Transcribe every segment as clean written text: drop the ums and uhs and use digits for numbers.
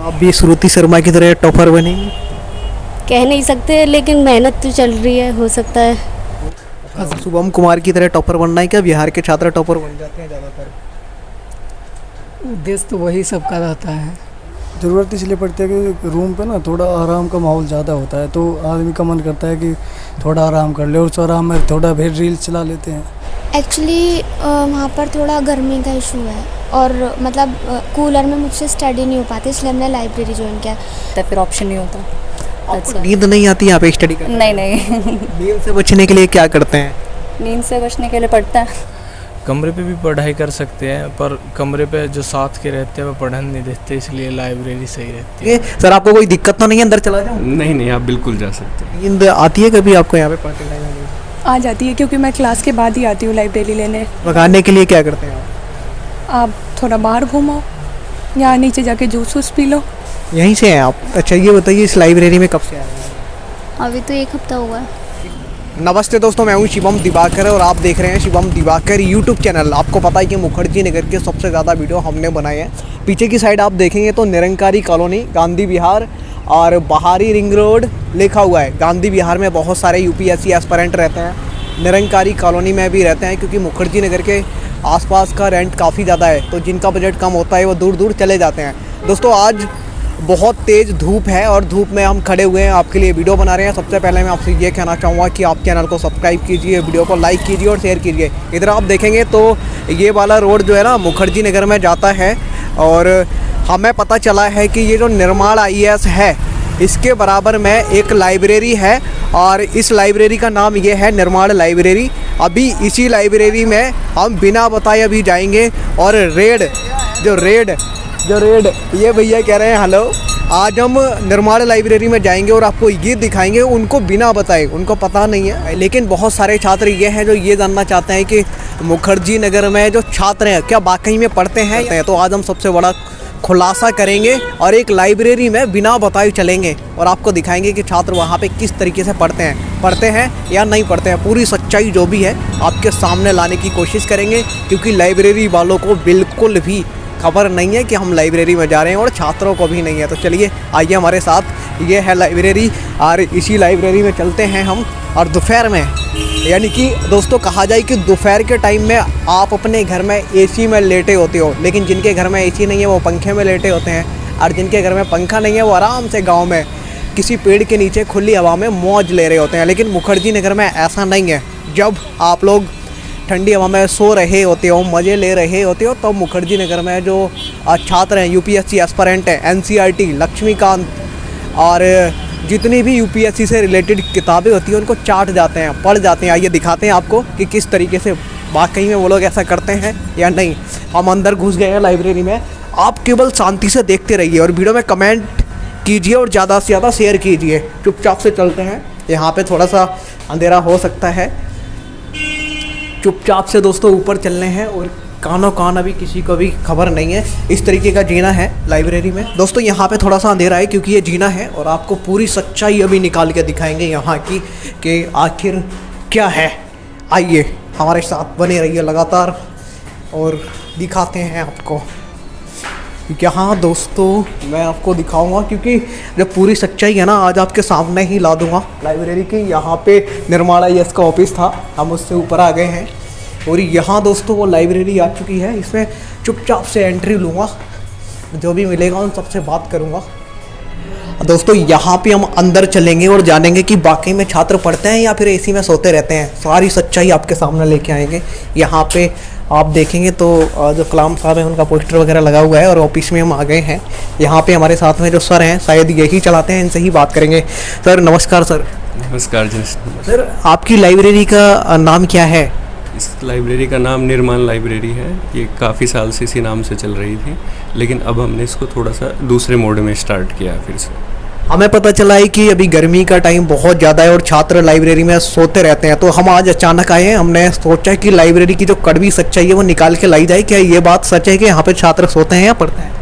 आप भी श्रुति शर्मा की तरह टॉपर बनेंगे? कह नहीं सकते, लेकिन मेहनत तो चल रही है, हो सकता है। शुभम कुमार की तरह टॉपर बनना है क्या? बिहार के छात्र टॉपर बन जाते हैं ज़्यादातर। उद्देश्य तो वही सबका रहता है। ज़रूरत इसलिए पड़ती है कि रूम पे ना थोड़ा आराम का माहौल ज़्यादा होता है, तो आदमी का मन करता है कि थोड़ा आराम कर ले, और उस आराम में थोड़ा फिर रील चला लेते हैं। एक्चुअली वहाँ पर थोड़ा गर्मी का इशू है, और मतलब कूलर में मुझसे स्टडी नहीं हो पाती, इसलिए हमने लाइब्रेरी ज्वाइन किया। तो फिर ऑप्शन नहीं होता। आपको नींद नहीं आती यहाँ पे स्टडी करने? नहीं नींद से बचने के लिए क्या करते हैं? नींद से बचने के लिए पढ़ता है। कमरे पे भी पढ़ाई कर सकते हैं, पर कमरे पे जो साथ के रहते हैं वो पढ़ने नहीं देते, इसलिए लाइब्रेरी सही रहती है। सर आपको कोई दिक्कत तो नहीं है अंदर चला जाऊँ? नहीं, आप बिल्कुल जा सकते हैं। नींद आती है कभी आपको यहाँ पे पढ़ते टाइम? आ जाती है, क्योंकि मैं क्लास के बाद ही आती हूँ लाइब्रेरी लेने। भगाने के लिए क्या करते हैं आप थोड़ा बाहर घूमो या नीचे जाके जूस वूस पी लो। यहीं से हैं आप? अच्छा ये बताइए, इस लाइब्रेरी में कब से आए हैं? अभी तो 1 हफ्ता हुआ है। नमस्ते दोस्तों, मैं हूं शिवम दिवाकर और आप देख रहे हैं शिवम दिवाकर यूट्यूब चैनल। आपको पता है कि मुखर्जी नगर के सबसे ज़्यादा वीडियो हमने बनाए हैं। पीछे की साइड आप देखेंगे तो निरंकारी कॉलोनी, गांधी विहार और बाहरी रिंग रोड लिखा हुआ है। गांधी विहार में बहुत सारे यूपीएससी एस्पिरेंट रहते हैं, निरंकारी कॉलोनी में भी रहते हैं, क्योंकि मुखर्जी नगर के आसपास का रेंट काफ़ी ज़्यादा है, तो जिनका बजट कम होता है वो दूर दूर चले जाते हैं। दोस्तों आज बहुत तेज़ धूप है और धूप में हम खड़े हुए हैं, आपके लिए वीडियो बना रहे हैं। सबसे पहले मैं आपसे ये कहना चाहूँगा कि आप चैनल को सब्सक्राइब कीजिए, वीडियो को लाइक कीजिए और शेयर कीजिए। इधर आप देखेंगे तो ये वाला रोड जो है ना मुखर्जी नगर में जाता है, और हमें पता चला है कि ये जो निर्माण IAS है इसके बराबर में एक लाइब्रेरी है, और इस लाइब्रेरी का नाम ये है निर्माण लाइब्रेरी। अभी इसी लाइब्रेरी में हम बिना बताए अभी जाएंगे, और रेड ये भैया कह रहे हैं हेलो, आज हम निर्माण लाइब्रेरी में जाएंगे और आपको ये दिखाएंगे, उनको बिना बताए, उनको पता नहीं है। लेकिन बहुत सारे छात्र ये हैं जो ये जानना चाहते हैं कि मुखर्जी नगर में जो छात्र हैं क्या वाकई में पढ़ते हैं। तो आज हम सबसे बड़ा खुलासा करेंगे और एक लाइब्रेरी में बिना बताए चलेंगे और आपको दिखाएंगे कि छात्र वहाँ पे किस तरीके से पढ़ते हैं या नहीं पढ़ते हैं। पूरी सच्चाई जो भी है आपके सामने लाने की कोशिश करेंगे, क्योंकि लाइब्रेरी वालों को बिल्कुल भी खबर नहीं है कि हम लाइब्रेरी में जा रहे हैं, और छात्रों को भी नहीं है। तो चलिए आइए हमारे साथ, ये है लाइब्रेरी और इसी लाइब्रेरी में चलते हैं हम। और दोपहर में, यानी कि दोस्तों कहा जाए कि दोपहर के टाइम में आप अपने घर में AC में लेटे होते हो, लेकिन जिनके घर में AC नहीं है वो पंखे में लेटे होते हैं, और जिनके घर में पंखा नहीं है वो आराम से गाँव में किसी पेड़ के नीचे खुली हवा में मौज ले रहे होते हैं। लेकिन मुखर्जी नगर में ऐसा नहीं है। जब आप लोग ठंडी हवा में सो रहे होते हो, मज़े ले रहे होते हो, तो मुखर्जी नगर में जो छात्र हैं, UPSC एस्पिरेंट हैं, NCERT, लक्ष्मीकांत और जितनी भी UPSC से रिलेटेड किताबें होती हैं उनको चाट जाते हैं, पढ़ जाते हैं। आइए दिखाते हैं आपको कि किस तरीके से वाकई में वो लोग ऐसा करते हैं या नहीं। हम अंदर घुस गए हैं लाइब्रेरी में। आप केवल शांति से देखते रहिए और वीडियो में कमेंट कीजिए और ज़्यादा से ज़्यादा शेयर कीजिए। चुपचाप से चलते हैं, यहाँ पर थोड़ा सा अंधेरा हो सकता है। चुपचाप से दोस्तों ऊपर चलने हैं, और कानों कान अभी किसी को भी खबर नहीं है। इस तरीके का जीना है लाइब्रेरी में। दोस्तों यहाँ पे थोड़ा सा अंधेरा है क्योंकि ये जीना है, और आपको पूरी सच्चाई अभी निकाल के दिखाएंगे यहाँ की कि आखिर क्या है। आइए हमारे साथ बने रहिए लगातार और दिखाते हैं आपको। यहाँ दोस्तों मैं आपको दिखाऊंगा, क्योंकि जब पूरी सच्चाई है ना आज आपके सामने ही ला दूंगा लाइब्रेरी की। यहाँ पे निर्माण IAS का ऑफिस था, हम उससे ऊपर आ गए हैं, और यहाँ दोस्तों वो लाइब्रेरी आ चुकी है। इसमें चुपचाप से एंट्री लूँगा, जो भी मिलेगा उन सबसे बात करूँगा। दोस्तों यहाँ पे हम अंदर चलेंगे और जानेंगे कि वाकई में छात्र पढ़ते हैं या फिर AC में सोते रहते हैं। सारी सच्चाई आपके सामने लेके आएंगे। यहाँ पे आप देखेंगे तो जो कलाम साहब हैं उनका पोस्टर वगैरह लगा हुआ है, और ऑफिस में हम आ गए हैं। यहाँ पे हमारे साथ में जो सर हैं शायद यही चलाते हैं, इनसे ही बात करेंगे। सर नमस्कार। सर नमस्कार जी। सर आपकी लाइब्रेरी का नाम क्या है? इस लाइब्रेरी का नाम निर्माण लाइब्रेरी है। ये काफ़ी साल से इसी नाम से चल रही थी, लेकिन अब हमने इसको थोड़ा सा दूसरे मोड में स्टार्ट किया फिर से। हमें पता चला है कि अभी गर्मी का टाइम बहुत ज़्यादा है और छात्र लाइब्रेरी में सोते रहते हैं, तो हम आज अचानक आए हैं। हमने सोचा कि लाइब्रेरी की जो कड़वी सच्चाई है वो निकाल के लाई जाए। क्या ये बात सच है कि यहाँ पे छात्र सोते हैं या पढ़ते हैं?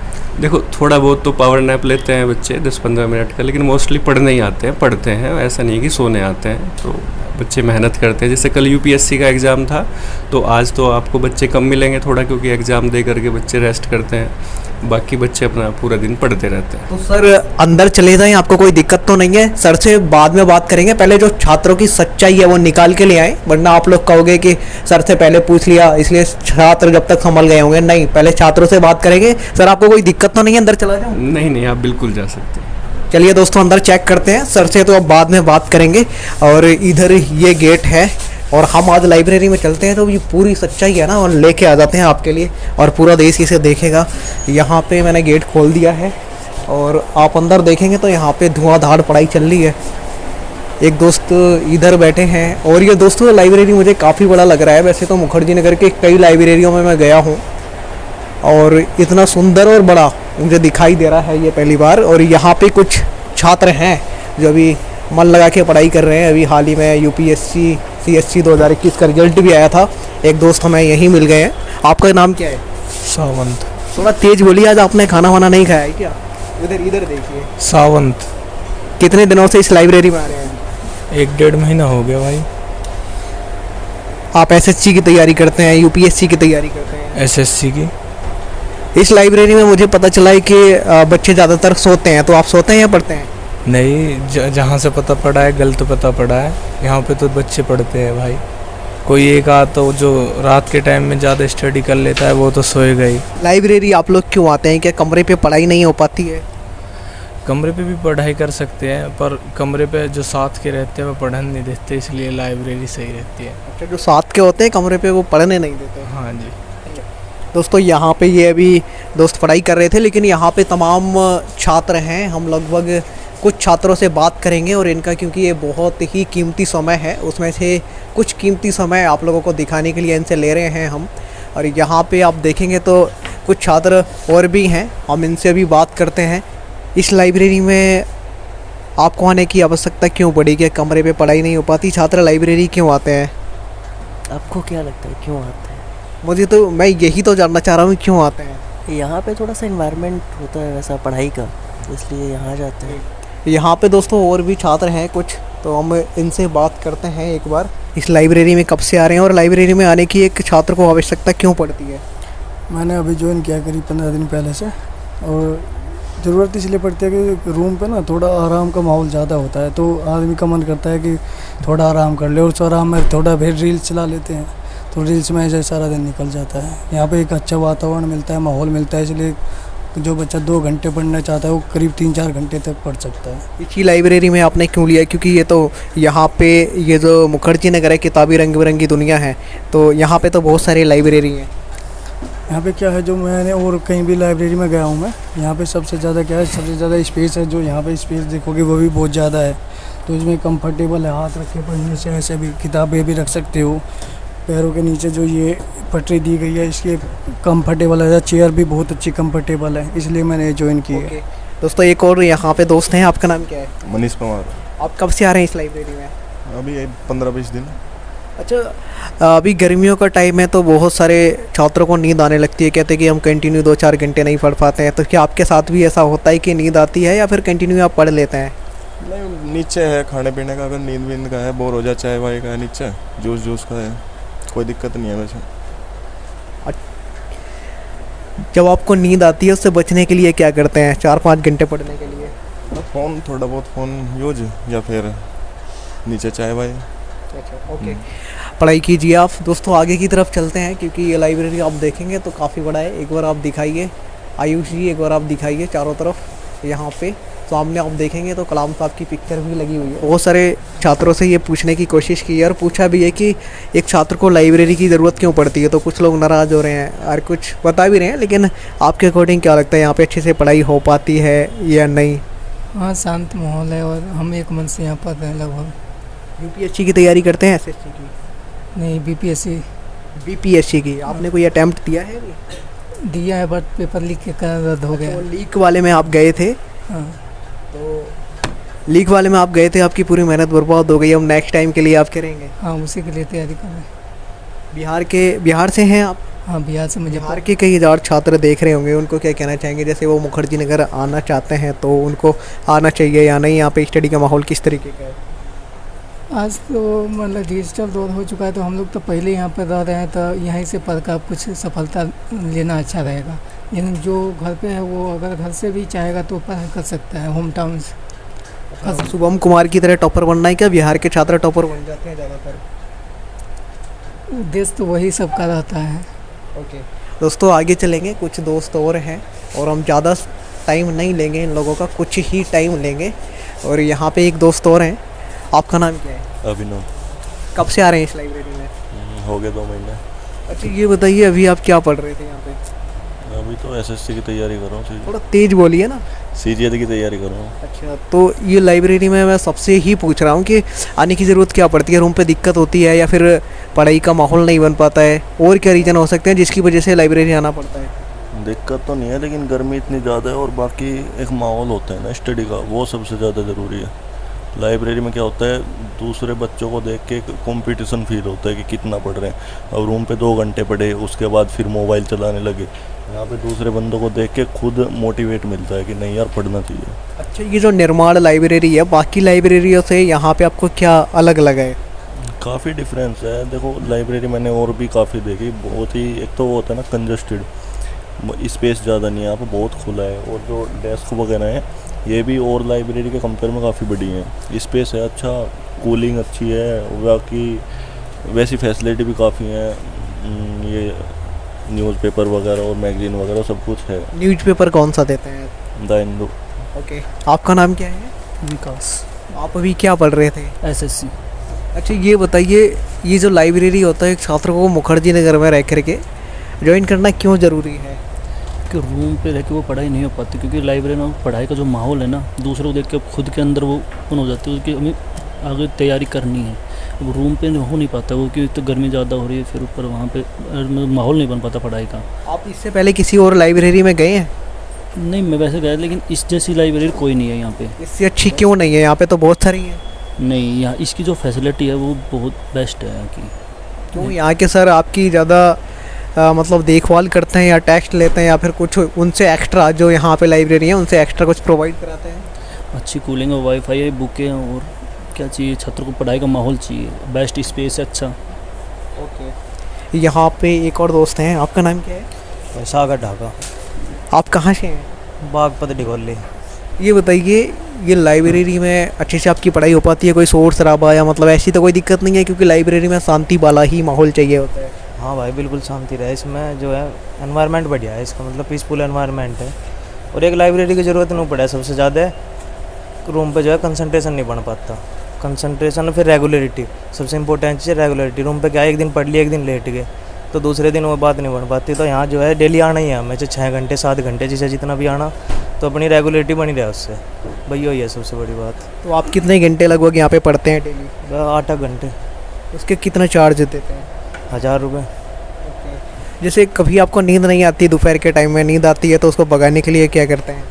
देखो थोड़ा बहुत तो पावर नैप लेते हैं बच्चे 10-15 मिनट का, लेकिन मोस्टली पढ़ने ही आते हैं, पढ़ते हैं। ऐसा नहीं कि सोने आते हैं। तो बच्चे मेहनत करते हैं। जैसे कल यूपीएससी का एग्ज़ाम था, तो आज तो आपको बच्चे कम मिलेंगे थोड़ा, क्योंकि एग्ज़ाम दे करके बच्चे रेस्ट करते हैं। बाकी बच्चे अपना पूरा दिन पढ़ते रहते हैं। तो सर अंदर चले जाएं, आपको कोई दिक्कत तो नहीं है? सर से बाद में बात करेंगे, पहले जो छात्रों की सच्चाई है वो निकाल के ले आए, वरना आप लोग कहोगे कि सर से पहले पूछ लिया इसलिए छात्र जब तक संभल गए होंगे। नहीं, पहले छात्रों से बात करेंगे। सर आपको कोई दिक्कत तो नहीं है, अंदर चला जाऊँ? नहीं नहीं, आप बिल्कुल जा सकते हैं। चलिए दोस्तों अंदर चेक करते हैं, सर से तो अब बाद में बात करेंगे। और इधर ये गेट है और हम आज लाइब्रेरी में चलते हैं तो ये पूरी सच्चाई है ना और लेके आ जाते हैं आपके लिए, और पूरा देश इसे देखेगा। यहाँ पे मैंने गेट खोल दिया है और आप अंदर देखेंगे तो यहाँ पे धुआंधार पढ़ाई चल रही है। एक दोस्त इधर बैठे हैं और ये दोस्तों लाइब्रेरी मुझे काफ़ी बड़ा लग रहा है। वैसे तो मुखर्जी नगर के कई लाइब्रेरियों में मैं गया हूँ और इतना सुंदर और बड़ा मुझे दिखाई दे रहा है ये पहली बार। और यहाँ पे कुछ छात्र हैं जो अभी मन लगा के पढ़ाई कर रहे हैं। अभी हाल ही में यूपीएससी CSC 2021 का रिजल्ट भी आया था। एक दोस्त हमें यहीं मिल गए हैं। आपका नाम क्या है? सावंत। थोड़ा तेज बोलिए, आज आपने खाना वाना नहीं खाया है क्या? इधर देखिए। सावंत। कितने दिनों से इस लाइब्रेरी में आ रहे हैं? 1-1.5 महीना हो गया भाई। आप SSC की तैयारी करते हैं, यूपीएससी की तैयारी करते हैं? SSC की। इस लाइब्रेरी में मुझे पता चला है कि बच्चे ज़्यादातर सोते हैं, तो आप सोते हैं या पढ़ते हैं? नहीं, जहाँ से पता पड़ा है गलत पता पड़ा है। यहाँ पे तो बच्चे पढ़ते हैं भाई। कोई एक आध तो जो रात के टाइम में ज़्यादा स्टडी कर लेता है वो तो सोएगा ही। लाइब्रेरी आप लोग क्यों आते हैं? क्या कमरे पे पढ़ाई नहीं हो पाती है? कमरे पे भी पढ़ाई कर सकते हैं, पर कमरे पे जो साथ के रहते हैं वो पढ़ने नहीं देते, इसलिए लाइब्रेरी सही रहती है। अच्छा, जो साथ के होते हैं कमरे पे वो पढ़ने नहीं देते? हाँ जी। दोस्तों यहाँ पे ये अभी दोस्त पढ़ाई कर रहे थे, लेकिन यहाँ पे तमाम छात्र हैं। हम लगभग कुछ छात्रों से बात करेंगे और इनका, क्योंकि ये बहुत ही कीमती समय है, उसमें से कुछ कीमती समय आप लोगों को दिखाने के लिए इनसे ले रहे हैं हम। और यहाँ पे आप देखेंगे तो कुछ छात्र और भी हैं, हम इनसे भी बात करते हैं। इस लाइब्रेरी में आपको आने की आवश्यकता क्यों पड़ी? क्या कमरे पे पढ़ाई नहीं हो पाती? छात्र लाइब्रेरी क्यों आते हैं? आपको क्या लगता है क्यों आते हैं? मुझे तो, मैं यही तो जानना चाह रहा हूँ क्यों आते हैं। यहाँ पे थोड़ा सा इन्वायरमेंट होता है वैसा पढ़ाई का, इसलिए यहाँ जाते हैं। यहाँ पे दोस्तों और भी छात्र हैं कुछ, तो हम इनसे बात करते हैं एक बार। इस लाइब्रेरी में कब से आ रहे हैं और लाइब्रेरी में आने की एक छात्र को आवश्यकता क्यों पड़ती है? मैंने अभी ज्वाइन किया करीब 15 दिन पहले से, और ज़रूरत इसलिए पड़ती है कि रूम पे ना थोड़ा आराम का माहौल ज़्यादा होता है, तो आदमी का मन करता है कि थोड़ा आराम कर ले, और उस आराम में थोड़ा फिर रील्स चला लेते हैं, तो रील्स में ऐसे सारा दिन निकल जाता है। यहाँ पे एक अच्छा वातावरण मिलता है, माहौल मिलता है, इसलिए जो बच्चा 2 घंटे पढ़ना चाहता है वो करीब 3-4 घंटे तक पढ़ सकता है। इसी लाइब्रेरी में आपने क्यों लिया? क्योंकि ये तो यहाँ पे ये जो मुखर्जी नगर है, किताबी रंग बिरंगी दुनिया है, तो यहाँ पे तो बहुत सारी लाइब्रेरी हैं। यहाँ पे क्या है, जो मैंने और कहीं भी लाइब्रेरी में गया हूँ मैं, यहाँ पे सबसे ज़्यादा क्या है, सबसे ज़्यादा स्पेस है। जो यहाँ पे स्पेस देखोगे वो भी बहुत ज़्यादा है, तो इसमें कंफर्टेबल है, हाथ रख के पढ़ने से ऐसे भी किताबें भी रख सकते हो। पैरों के नीचे जो ये पटरी दी गई है इसके कंफर्टेबल है, चेयर भी बहुत अच्छी कंफर्टेबल है, इसलिए मैंने ज्वाइन की है। दोस्तों एक और यहाँ पे दोस्त हैं, आपका नाम क्या है? मनीष पवार। आप कब से आ रहे हैं इस लाइब्रेरी में? अभी 15-20 दिन। अच्छा, अभी गर्मियों का टाइम है तो बहुत सारे छात्रों को नींद आने लगती है, कहते हैं कि हम कंटिन्यू 2-4 घंटे नहीं पढ़ पाते हैं, तो क्या आपके साथ भी ऐसा होता है कि नींद आती है या फिर कंटिन्यू आप पढ़ लेते हैं? नहीं, नीचे है खाने पीने का, अगर नींद वींद का है, बोर हो जाए, चाय वाय का है नीचे, जूस का है, कोई दिक्कत नहीं है वैसे। जब आपको नींद आती है उससे बचने के लिए क्या करते हैं 4-5 घंटे पढ़ने के लिए? फ़ोन, थोड़ा बहुत फ़ोन यूज, या फिर नीचे चाय वाय। अच्छा, ओके, पढ़ाई कीजिए आप। दोस्तों आगे की तरफ चलते हैं, क्योंकि ये लाइब्रेरी आप देखेंगे तो काफ़ी बड़ा है। एक बार आप दिखाइए आयुष जी, एक बार आप दिखाइए चारों तरफ। यहाँ पे सामने आप देखेंगे तो कलाम साहब की पिक्चर भी लगी हुई है। बहुत सारे छात्रों से ये पूछने की कोशिश की है और पूछा भी है कि एक छात्र को लाइब्रेरी की ज़रूरत क्यों पड़ती है, तो कुछ लोग नाराज़ हो रहे हैं और कुछ बता भी रहे हैं। लेकिन आपके अकॉर्डिंग क्या लगता है, यहाँ पे अच्छे से पढ़ाई हो पाती है या नहीं? हाँ, शांत माहौल है और हम एक मन से यहाँ पढ़ते हैं लगभग। यूपीएससी की तैयारी करते हैं, SSC की? नहीं, बीपीएससी की। आपने कोई अटैम्प्ट दिया है? दिया है, बट पेपर लीक के कारण रद्द हो गया। लीक वाले में आप गए थे? हाँ, तो लीक वाले में आप गए थे, आपकी पूरी मेहनत बर्बाद हो गई। हम नेक्स्ट टाइम के लिए आप करेंगे? हाँ, उसी के लिए तैयारी कर रहे हैं। बिहार से हैं आप? हाँ, बिहार से। मुझे बिहार के कई हज़ार छात्र देख रहे होंगे, उनको क्या कहना चाहेंगे? जैसे वो मुखर्जी नगर आना चाहते हैं तो उनको आना चाहिए या नहीं? यहाँ पे स्टडी का माहौल किस तरीके का है? आज तो मतलब डिजिटल दौर हो चुका है, तो हम लोग तो पहले यहाँ पर रह रहे हैं, तो यहीं से पढ़ कर कुछ सफलता लेना अच्छा रहेगा। लेकिन जो घर पे है वो अगर घर से भी चाहेगा तो पढ़ाई कर सकता है होम टाउन से। शुभम कुमार की तरह टॉपर बनना है क्या? बिहार के छात्र टॉपर बन जाते हैं ज़्यादातर। उद्देश्य तो वही सबका रहता है। ओके दोस्तों, आगे चलेंगे, कुछ दोस्त और हैं और हम ज़्यादा टाइम नहीं लेंगे इन लोगों का, कुछ ही टाइम लेंगे। और यहाँ पे एक दोस्त और हैं, आपका नाम क्या है? अभिनव। कब से आ रहे हैं इस लाइब्रेरी में? हो गए 2 महीने। अच्छा ये बताइए, अभी आप क्या पढ़ रहे थे यहाँ पे? अभी तो एसएससी की तैयारी कर रहा हूँ। थोड़ा तेज बोलिए ना। सीजीएल की तैयारी कर रहा हूँ। अच्छा, तो ये लाइब्रेरी में मैं सबसे ही पूछ रहा हूँ कि आने की ज़रूरत क्या पड़ती है? रूम पे दिक्कत होती है या फिर पढ़ाई का माहौल नहीं बन पाता है, और क्या रीज़न हो सकते हैं जिसकी वजह से लाइब्रेरी आना पड़ता है? दिक्कत तो नहीं है, लेकिन गर्मी इतनी ज़्यादा है और बाकी एक माहौल होता है ना स्टडी का, वो सबसे ज़्यादा ज़रूरी है। लाइब्रेरी में क्या होता है, दूसरे बच्चों को देख के एक कंपटीशन फील होता है कि कितना पढ़ रहे हैं। अब रूम पे 2 घंटे पढ़े, उसके बाद फिर मोबाइल चलाने लगे। यहाँ पे दूसरे बंदों को देख के खुद मोटिवेट मिलता है कि नहीं यार पढ़ना चाहिए। अच्छा, ये जो निर्माण लाइब्रेरी है बाकी लाइब्रेरियों से यहाँ पे आपको क्या अलग लगा है? काफ़ी डिफरेंस है। देखो लाइब्रेरी मैंने और भी काफ़ी देखी, बहुत ही, एक तो वो होता है ना कंजस्टेड, स्पेस ज़्यादा नहीं है, यहाँ पर बहुत खुला है। और जो डेस्क वगैरह हैं ये भी और लाइब्रेरी के कंपेयर में काफ़ी बड़ी है, स्पेस है अच्छा, कूलिंग अच्छी है, बाकी वैसी फैसिलिटी भी काफ़ी है। ये न्यूज़पेपर वगैरह और मैगजीन वगैरह सब कुछ है। न्यूज़पेपर कौन सा देते हैं? द हिंदू। ओके, आपका नाम क्या है? विकास। आप अभी क्या पढ़ रहे थे? एसएससी। अच्छा ये बताइए, ये जो लाइब्रेरी होता है छात्र को मुखर्जी नगर में रह करके ज्वाइन करना क्यों ज़रूरी है? कि रूम पे रह के वो पढ़ाई नहीं हो पाती, क्योंकि लाइब्रेरी में पढ़ाई का जो माहौल है ना, दूसरों को देख के खुद के अंदर वो ओपन हो जाती है कि हमें आगे तैयारी करनी है। अब रूम पे हो नहीं पाता वो, क्योंकि तो गर्मी ज़्यादा हो रही है, फिर ऊपर वहाँ पे माहौल नहीं बन पाता पढ़ाई का। आप इससे पहले किसी और लाइब्रेरी में गए हैं? नहीं, मैं वैसे गया, लेकिन इस जैसी लाइब्रेरी कोई नहीं है यहाँ पे। इससे अच्छी क्यों नहीं है? यहाँ पे तो बहुत सारी है। नहीं, यहाँ इसकी जो फैसिलिटी है वो बहुत बेस्ट है यहाँ की। क्यों यहाँ के सर आपकी ज़्यादा मतलब देखभाल करते हैं या टेस्ट लेते हैं, या फिर कुछ उनसे एक्स्ट्रा जो यहाँ पे लाइब्रेरी है उनसे एक्स्ट्रा कुछ प्रोवाइड कराते हैं? अच्छी कूलिंग है, वाईफाई है, बुकें हैं, और क्या चाहिए, छात्र को पढ़ाई का माहौल चाहिए, बेस्ट स्पेस है अच्छा। ओके, यहाँ पे एक और दोस्त हैं, आपका नाम क्या है? सागर ढाका। आप कहाँ से हैं? बागपत डिगोली। ये बताइए, ये लाइब्रेरी में अच्छे से आपकी पढ़ाई हो पाती है? कोई शोर शराबा या मतलब ऐसी तो कोई दिक्कत नहीं है? क्योंकि लाइब्रेरी में शांति वाला ही माहौल चाहिए होता है। हाँ भाई, बिल्कुल शांति रहे इसमें, जो है एनवायरनमेंट बढ़िया है इसका, मतलब पीसफुल एनवायरनमेंट है। और एक लाइब्रेरी की ज़रूरत नहीं पड़े, सबसे ज़्यादा रूम पे जो है कंसंट्रेशन नहीं बन पाता। कंसंट्रेशन और फिर रेगुलरिटी, सबसे इंपॉर्टेंट चीज़ है रेगुलरिटी। रूम पे क्या, एक दिन पढ़ लिया, एक दिन लेट गए, तो दूसरे दिन वो बात नहीं बन पाती। तो यहाँ जो है डेली आना ही है हमें, चाहे 6 घंटे 7 घंटे जिसे जितना भी आना, तो अपनी रेगुलरिटी बनी रहे उससे, वही है सबसे बड़ी बात। तो आप कितने घंटे लगभग यहाँ पे पढ़ते हैं डेली? 8 घंटे। उसके कितना चार्ज देते हैं? 1000 रुपये। जैसे कभी आपको नींद नहीं आती, दोपहर के टाइम में नींद आती है, तो उसको भगाने के लिए क्या करते हैं?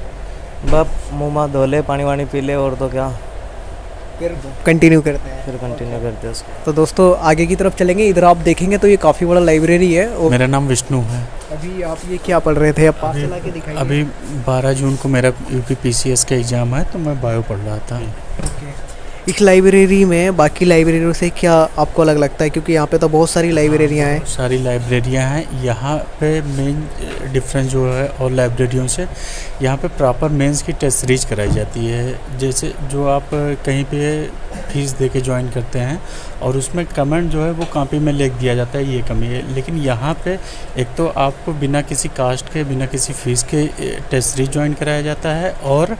बस मुँह माँ धो ले, पानी वानी पी ले, और तो क्या, फिर कंटिन्यू करते हैं। फिर कंटिन्यू करते हैं उसको। तो दोस्तों आगे की तरफ चलेंगे, इधर आप देखेंगे तो ये काफ़ी बड़ा लाइब्रेरी है। और मेरा नाम विष्णु है। अभी आप ये क्या पढ़ रहे थे? आप पास चला के दिखाइए। अभी 12 जून को मेरा यूपी पीसीएस का एग्ज़ाम है, तो मैं बायो पढ़ रहा था। इस लाइब्रेरी में बाकी लाइब्रेरियों से क्या आपको अलग लगता है? क्योंकि यहाँ पे तो बहुत सारी लाइब्रेरियाँ हैं। सारी लाइब्रेरियाँ हैं यहाँ पे। मेन डिफरेंस जो है और लाइब्रेरियों से, यहाँ पे प्रॉपर मेंस की टेस्ट सीरीज कराई जाती है। जैसे जो आप कहीं पे फीस दे के ज्वाइन करते हैं और उसमें कमेंट जो है वो कॉपी में लिख दिया जाता है, ये कमी है। लेकिन यहाँ पे एक तो आपको बिना किसी कास्ट के, बिना किसी फ़ीस के टेस्ट सीरीज ज्वाइन कराया जाता है, और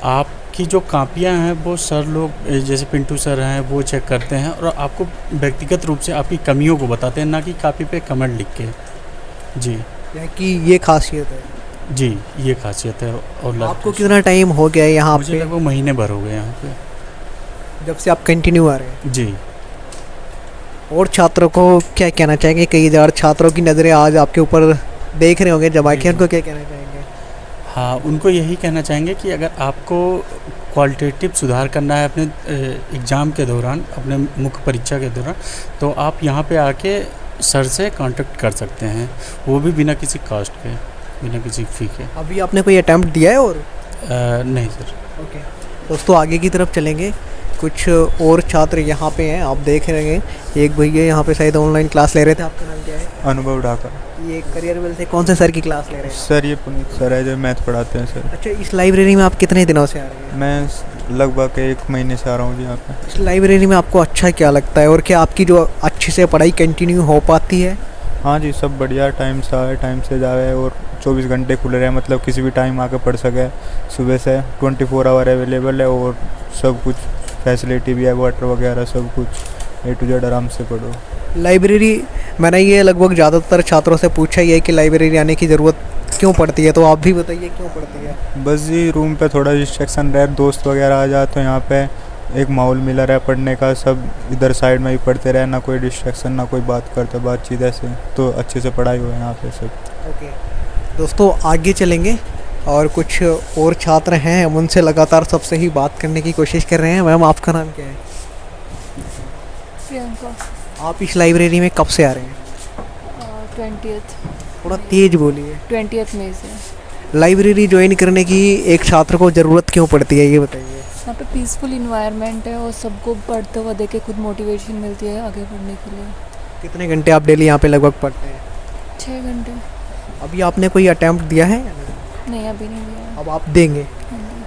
आपकी जो कापियाँ हैं वो सर लोग जैसे पिंटू सर हैं वो चेक करते हैं और आपको व्यक्तिगत रूप से आपकी कमियों को बताते हैं, ना कि कापी पे कमेंट लिख के। जी, कि ये खासियत है। जी, ये खासियत है। और आपको कितना टाइम हो गया है यहाँ पे? मुझे लगभग महीने भर हो गए यहाँ पे, जब से आप कंटिन्यू आ रहे हैं। जी। और छात्रों को क्या कहना चाहेंगे? कई हजार छात्रों की नज़रें आज आपके ऊपर देख रहे होंगे जमा के, उनको क्या कहना चाहेंगे? हाँ, उनको यही कहना चाहेंगे कि अगर आपको क्वालिटेटिव सुधार करना है अपने एग्ज़ाम के दौरान, अपने मुख्य परीक्षा के दौरान, तो आप यहाँ पे आके सर से कांटेक्ट कर सकते हैं, वो भी बिना किसी कास्ट के, बिना किसी फ़ी के। अभी आपने कोई अटैम्प्ट दिया है? और नहीं सर। ओके दोस्तों, आगे की तरफ चलेंगे। कुछ और छात्र यहाँ पे हैं, आप देख रहे हैं। एक भैया यहाँ पे शायद ऑनलाइन क्लास ले रहे थे। आपका नाम क्या है? अनुभव ढाका। ये करियर वेल से कौन से सर की क्लास ले रहे हैं? सर ये पुनीत सर है जो मैथ पढ़ाते हैं सर। अच्छा, इस लाइब्रेरी में आप कितने दिनों से आ रहे हैं? मैं लगभग 1 महीने से आ रहा हूँ जी यहाँ पे। इस लाइब्रेरी में आपको अच्छा क्या लगता है और क्या आपकी जो अच्छे से पढ़ाई कंटिन्यू हो पाती है? हाँ जी, सब बढ़िया, टाइम से आए टाइम से जाए और 24 घंटे खुले रहे, मतलब किसी भी टाइम आके पढ़ सके। सुबह से 24 आवर अवेलेबल है और सब कुछ फैसिलिटी भी है, वाटर वगैरह सब कुछ A to Z आराम से पढ़ो। लाइब्रेरी मैंने ये लगभग ज़्यादातर छात्रों से पूछा ही है कि लाइब्रेरी आने की ज़रूरत क्यों पड़ती है, तो आप भी बताइए क्यों पड़ती है? बस जी रूम पे थोड़ा डिस्ट्रैक्शन रहे, दोस्त वगैरह आ जाए तो यहाँ पे एक माहौल मिला रहे पढ़ने का, सब इधर साइड में ही पढ़ते रहे, ना कोई डिस्ट्रैक्शन ना कोई बातचीत ऐसे, तो अच्छे से पढ़ाई हो यहाँ पे सब। ओके दोस्तों, आगे चलेंगे और कुछ और छात्र हैं, हम उनसे लगातार सबसे ही बात करने की कोशिश कर रहे हैं। मैम, आपका नाम क्या है? प्रियंका। आप इस लाइब्रेरी में कब से आ रहे हैं? 20th। थोड़ा तेज बोलिए। 20th मई से। लाइब्रेरी ज्वाइन करने की एक छात्र को ज़रूरत क्यों पड़ती है, ये बताइए। यहाँ पे पीसफुल इन्वायरमेंट है और सबको पढ़ते हुए देख के खुद मोटिवेशन मिलती है आगे बढ़ने के लिए। कितने घंटे आप डेली यहाँ पे लगभग पढ़ते हैं? 6 घंटे। अभी आपने कोई अटैम्प्ट दिया है? नहीं, अभी नहीं दिया। अब आप देंगे?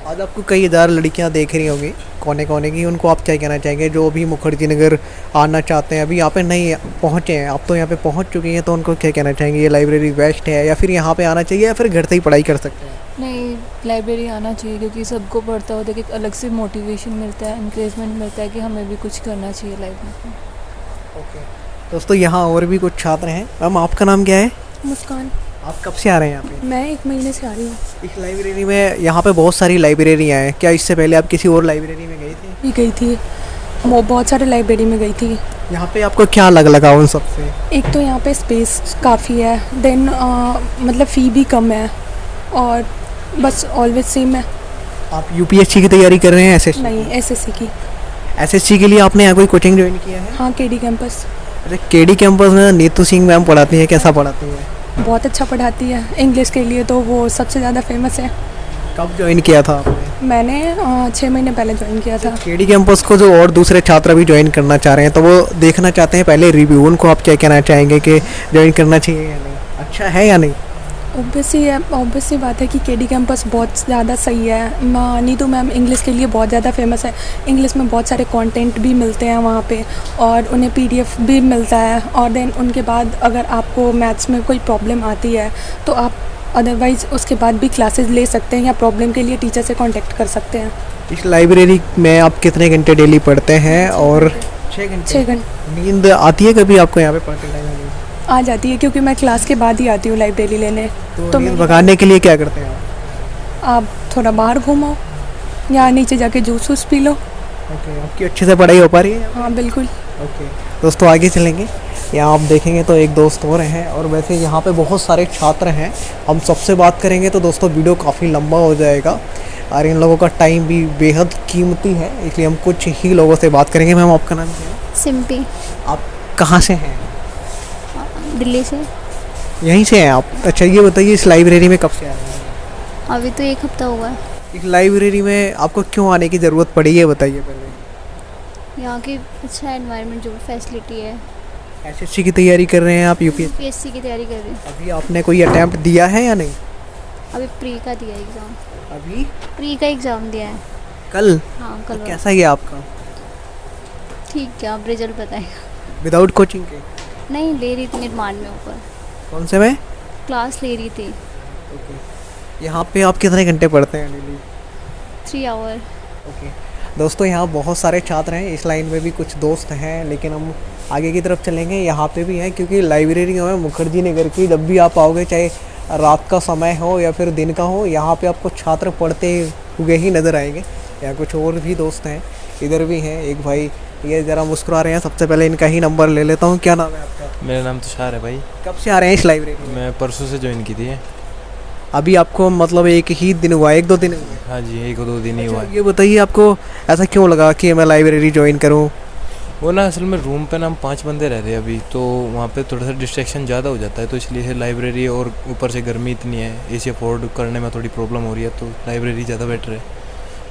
आज आपको कई हज़ार लड़कियां देख रही होंगी कोने कोने की, उनको आप क्या कहना चाहेंगे जो अभी मुखर्जी नगर आना चाहते हैं, अभी यहाँ पे नहीं पहुँचे हैं, आप तो यहाँ पे पहुँच चुकी हैं, तो उनको क्या कहना चाहेंगे? ये लाइब्रेरी बेस्ट है या फिर यहाँ पे आना चाहिए या फिर घर से ही पढ़ाई कर सकते हैं? नहीं, लाइब्रेरी आना चाहिए क्योंकि सबको पढ़ता हो देख एक अलग से मोटिवेशन मिलता है, इंकरेजमेंट मिलता है कि हमें भी कुछ करना चाहिए लाइफ में। ओके दोस्तों, यहाँ और भी कुछ छात्र हैं। मैम, आपका नाम क्या है? मुस्कान। आप कब से आ रहे हैं यहाँ पे? मैं 1 महीने से आ रही हूँ। इस लाइब्रेरी में यहाँ पे बहुत सारी लाइब्रेरियाँ हैं, क्या इससे पहले आप किसी और लाइब्रेरी में गई थी? गई थी, वो बहुत सारे लाइब्रेरी में गई थी। यहाँ पे आपको क्या अलग लगा उन सबसे? एक तो यहाँ पे स्पेस काफ़ी है, देन मतलब फ़ी भी कम है और बस ऑलवेज सेम है। आप यूपीएससी की तैयारी कर रहे हैं? एसएससी? नहीं, एसएससी की। एसएससी के लिए आपने यहाँ कोई कोचिंग ज्वाइन किया है? हाँ, केडी कैंपस। अरे केडी कैंपस में नीतू सिंह मैम पढ़ाती हैं, कैसा पढ़ाती हैं? बहुत अच्छा पढ़ाती है, इंग्लिश के लिए तो वो सबसे ज़्यादा फेमस है। कब ज्वाइन किया था आपने? मैंने 6 महीने पहले ज्वाइन किया था। केडी कैंपस को जो और दूसरे छात्र भी ज्वाइन करना चाह रहे हैं तो वो देखना चाहते हैं पहले रिव्यू, उनको आप क्या कहना चाहेंगे कि ज्वाइन करना चाहिए या नहीं, अच्छा है या नहीं? ऑब्वियसली बात है कि केडी कैंपस बहुत ज़्यादा सही है। नीतू मैम इंग्लिश के लिए बहुत ज़्यादा फेमस है, इंग्लिश में बहुत सारे कंटेंट भी मिलते हैं वहाँ पे और उन्हें पीडीएफ भी मिलता है। और देन उनके बाद अगर आपको मैथ्स में कोई प्रॉब्लम आती है तो आप अदरवाइज़ उसके बाद भी क्लासेस ले सकते हैं या प्रॉब्लम के लिए टीचर से कांटेक्ट कर सकते हैं। इस लाइब्रेरी में आप कितने घंटे डेली पढ़ते हैं? और 6 घंटे। 6 घंटे। नींद आती है कभी आपको यहाँ पे पढ़ते टाइम? आ जाती है क्योंकि मैं क्लास के बाद ही आती हूँ लाइब्रेरी लेने। तो नींद भगाने के लिए क्या करते हैं आप थोड़ा बाहर घूमो या नीचे जाके जूस वूस पी लो। ओके, आपकी अच्छे से पढ़ाई हो पा रही है? हाँ बिल्कुल। ओके दोस्तों, आगे चलेंगे। यहाँ आप देखेंगे तो एक दोस्त और हैं और वैसे यहाँ पे बहुत सारे छात्र हैं। हम सबसे बात करेंगे तो दोस्तों वीडियो काफ़ी लंबा हो जाएगा और इन लोगों का टाइम भी बेहद कीमती है, इसलिए हम कुछ ही लोगों से बात करेंगे। मैम, आपका नाम क्या है? सिंपी। आप कहाँ से हैं? दिल्ली से। यहीं से हैं आप? अच्छा, ये बताइए इस लाइब्रेरी में कब से आ रहे हैं? अभी तो 1 हफ्ता हुआ है। इस लाइब्रेरी में आपको क्यों आने की ज़रूरत पड़ी, ये बताइए पहले। यहाँ की अच्छा एनवायरनमेंट, जो फैसिलिटी है। एसएससी की तैयारी कर रहे हैं आप? यूपीएससी की तैयारी कर रही हूँ। अभी आपने कोई अटैम्प्ट दिया है या नहीं? अभी प्री का दिया एग्ज़ाम। अभी प्री का एग्ज़ाम दिया है कल? हाँ कल। तो कैसा गया आपका? ठीक है, आप रिजल्ट बताएगा। विदाउट कोचिंग के? नहीं, ले रही थी निर्माण में ऊपर। कौन से में? क्लास ले रही थी। ओके, यहाँ पे आप कितने घंटे पढ़ते हैं डेली? 3 आवर। ओके दोस्तों, यहाँ बहुत सारे छात्र हैं, इस लाइन में भी कुछ दोस्त हैं, लेकिन हम आगे की तरफ चलेंगे। यहाँ पे भी हैं क्योंकि लाइब्रेरी में मुखर्जी नगर की जब भी आप आओगे, चाहे रात का समय हो या फिर दिन का हो, यहाँ पे आपको छात्र पढ़ते हुए ही नज़र आएंगे। यहाँ कुछ और भी दोस्त हैं, इधर भी हैं एक भाई, ये ज़रा मुस्कुरा रहे हैं। सबसे पहले इनका ही नंबर ले लेता हूँ। क्या नाम है आपका? मेरा नाम तुषार है भाई। कब से आ रहे हैं इस लाइब्रेरी? मैं परसों से ज्वाइन की थी। अभी आपको मतलब 1 ही दिन हुआ, 1-2 दिन हुए? हाँ जी, 1-2 दिन ही हुआ। ये बताइए आपको ऐसा क्यों लगा कि मैं लाइब्रेरी ज्वाइन करूँ? वो ना असल में रूम पे ना हम 5 बंदे रहते हैं अभी, तो वहाँ पे थोड़ा सा डिस्ट्रैक्शन ज़्यादा हो जाता है, तो इसलिए लाइब्रेरी, और ऊपर से गर्मी इतनी है, एसी अफोर्ड करने में थोड़ी प्रॉब्लम हो रही है, तो लाइब्रेरी ज़्यादा बेटर है।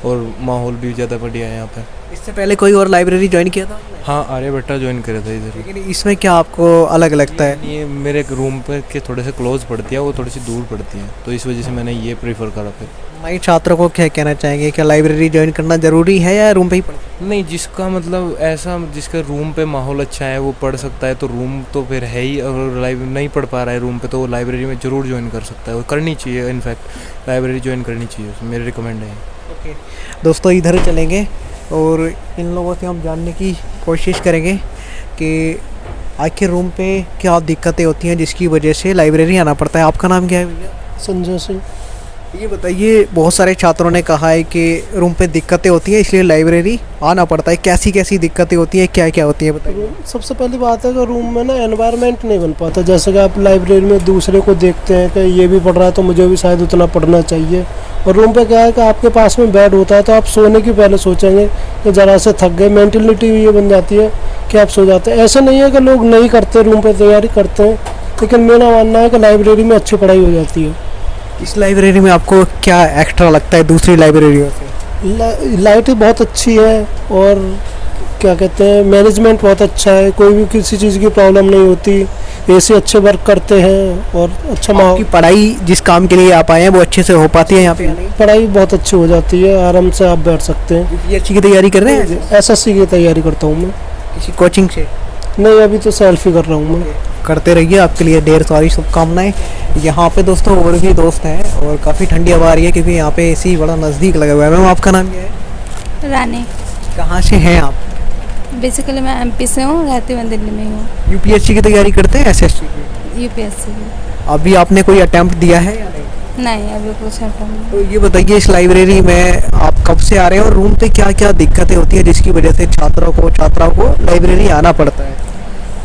और माहौल भी ज़्यादा बढ़िया है यहाँ पर। इससे पहले कोई और लाइब्रेरी ज्वाइन किया था? हाँ, आर्यभट्टा ज्वाइन करा था इधर। लेकिन इसमें क्या आपको अलग लगता है? ये मेरे रूम पर के थोड़े से क्लोज पड़ती है, वो थोड़ी सी दूर पड़ती है, तो इस वजह से मैंने ये प्रेफर करा। फिर नए छात्रों को क्या कहना चाहेंगे, क्या लाइब्रेरी ज्वाइन करना ज़रूरी है या रूम पे ही पढ़ना? नहीं, जिसका मतलब ऐसा जिसका रूम पे माहौल अच्छा है वो पढ़ सकता है, तो रूम तो फिर है ही। और लाइब्रेरी नहीं पढ़ पा रहा है रूम पे, तो वो लाइब्रेरी में ज़रूर ज्वाइन कर सकता है और करनी चाहिए। इनफैक्ट लाइब्रेरी ज्वाइन करनी चाहिए, मेरे रिकमेंड है। ओके दोस्तों, इधर चलेंगे और इन लोगों से हम जानने की कोशिश करेंगे कि आखिर रूम पे क्या दिक्कतें होती हैं जिसकी वजह से लाइब्रेरी आना पड़ता है। आपका नाम क्या है भैया? संजय सिंह। ये बताइए, बहुत सारे छात्रों ने कहा है कि रूम पे दिक्कतें होती हैं इसलिए लाइब्रेरी आना पड़ता है। कैसी कैसी दिक्कतें होती हैं, क्या क्या होती हैं बताइए। सबसे पहली बात है कि रूम में ना एनवायरनमेंट नहीं बन पाता। जैसे कि आप लाइब्रेरी में दूसरे को देखते हैं कि ये भी पढ़ रहा है तो मुझे भी शायद उतना पढ़ना चाहिए। और रूम पे क्या है कि आपके पास में बेड होता है तो आप सोने की पहले सोचेंगे कि ज़रा से थक गए, मेंटलिटी ये बन जाती है कि आप सो जाते हैं। ऐसा नहीं है कि लोग नहीं करते, रूम पे तैयारी करते हैं, लेकिन मेरा मानना है कि लाइब्रेरी में अच्छी पढ़ाई हो जाती है। इस लाइब्रेरी में आपको क्या एक्स्ट्रा लगता है दूसरी लाइब्रेरियों से? लाइटें बहुत अच्छी है और क्या कहते हैं, मैनेजमेंट बहुत अच्छा है, कोई भी किसी चीज़ की प्रॉब्लम नहीं होती, एसी अच्छे वर्क करते हैं और अच्छा माहौल। पढ़ाई जिस काम के लिए आप आए हैं वो अच्छे से हो पाती है यहाँ पे? पढ़ाई बहुत अच्छी हो जाती है, आराम से आप बैठ सकते हैं। यूपीएससी की तैयारी कर रहे हैं? एसएससी की तैयारी करता हूँ मैं। किसी कोचिंग से? नहीं, अभी तो सेल्फ ही कर रहा हूँ मैं। करते रहिए, आपके लिए ढेर सारी शुभकामनाएं। यहाँ पे दोस्तों और भी दोस्त हैं और काफ़ी ठंडी हवा आ रही है क्योंकि यहाँ पे एसी बड़ा नज़दीक लगा हुआ है। मैम आपका नाम क्या है? रानी। कहाँ से हैं आप? बेसिकली मैं एमपी से हूँ, रहती मैं दिल्ली में हूँ। यूपीएससी की तैयारी करते हैं? एसएससी की? यूपीएससी की। अभी आपने कोई अटेम्प्ट दिया है या नहीं? नहीं, अभी कुछ अटेम्प्ट। तो ये बताइए, इस लाइब्रेरी में आप कब से आ रहे हैं और रूम पे क्या क्या दिक्कतें होती हैं जिसकी वजह से छात्राओं को लाइब्रेरी आना पड़ता है?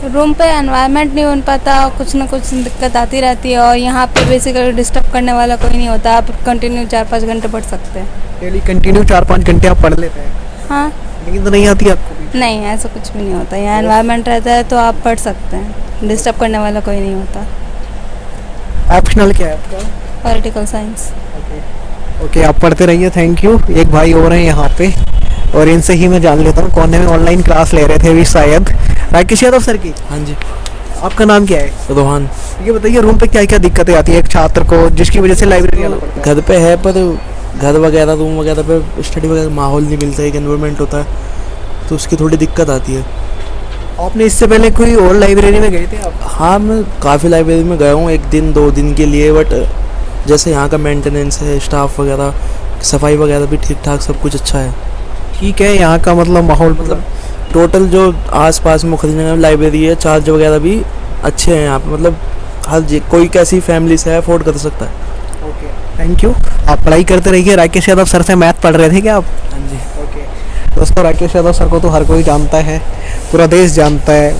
रूम पे एनवायरनमेंट नहीं बन पाता, कुछ ना कुछ दिक्कत आती रहती है और यहाँ पे बेसिकली डिस्टर्ब करने वाला कोई नहीं होता। आप कंटिन्यू 4-5 घंटे पढ़ सकते हैं। डेली कंटिन्यू 4-5 घंटे आप पढ़ लेते हैं? हाँ। नींद नहीं आती आपको भी? नहीं, ऐसा कुछ भी नहीं होता। यहाँ एनवायरनमेंट रहता है तो आप पढ़ सकते हैं, डिस्टर्ब करने वाला कोई नहीं होता। ऑप्शनल क्या है आपका? Political science. ओके, आप पढ़ते रहिए, थैंक यू। एक भाई और हैं यहाँ पे और इनसे ही मैं जान लेता हूँ कौन है। ऑनलाइन क्लास ले रहे थे अभी शायद, राकेश यादव सर की। हाँ जी। आपका नाम क्या है? रोहन। ये बताइए, रूम पे क्या क्या दिक्कतें आती है एक छात्र को जिसकी वजह से लाइब्रेरी आना पड़ता है? घर पे है पर घर वगैरह रूम वगैरह पे स्टडी वगैरह माहौल नहीं मिलता, एक एनवायरनमेंट होता है तो उसकी थोड़ी दिक्कत आती है। आपने इससे पहले कोई और लाइब्रेरी में गए थे आप? हाँ, मैं काफ़ी लाइब्रेरी में गया हूँ, 1 दिन 2 दिन के लिए। बट जैसे यहाँ का मेंटेनेंस है, स्टाफ वगैरह, सफाई वगैरह भी ठीक ठाक, सब कुछ अच्छा है। ठीक है, यहाँ का मतलब माहौल मतलब टोटल जो आसपास मुखर्जी नगर में लाइब्रेरी है, चार्ज वगैरह भी अच्छे हैं यहाँ पे। मतलब हर कोई कैसी फैमिली से अफोर्ड कर सकता है। Okay, thank you. आप पढ़ाई करते रहिए। राकेश यादव सर से मैथ पढ़ रहे थे क्या आप? हाँ जी। ओके दोस्तों, राकेश यादव सर को तो हर कोई जानता है, पूरा देश जानता है।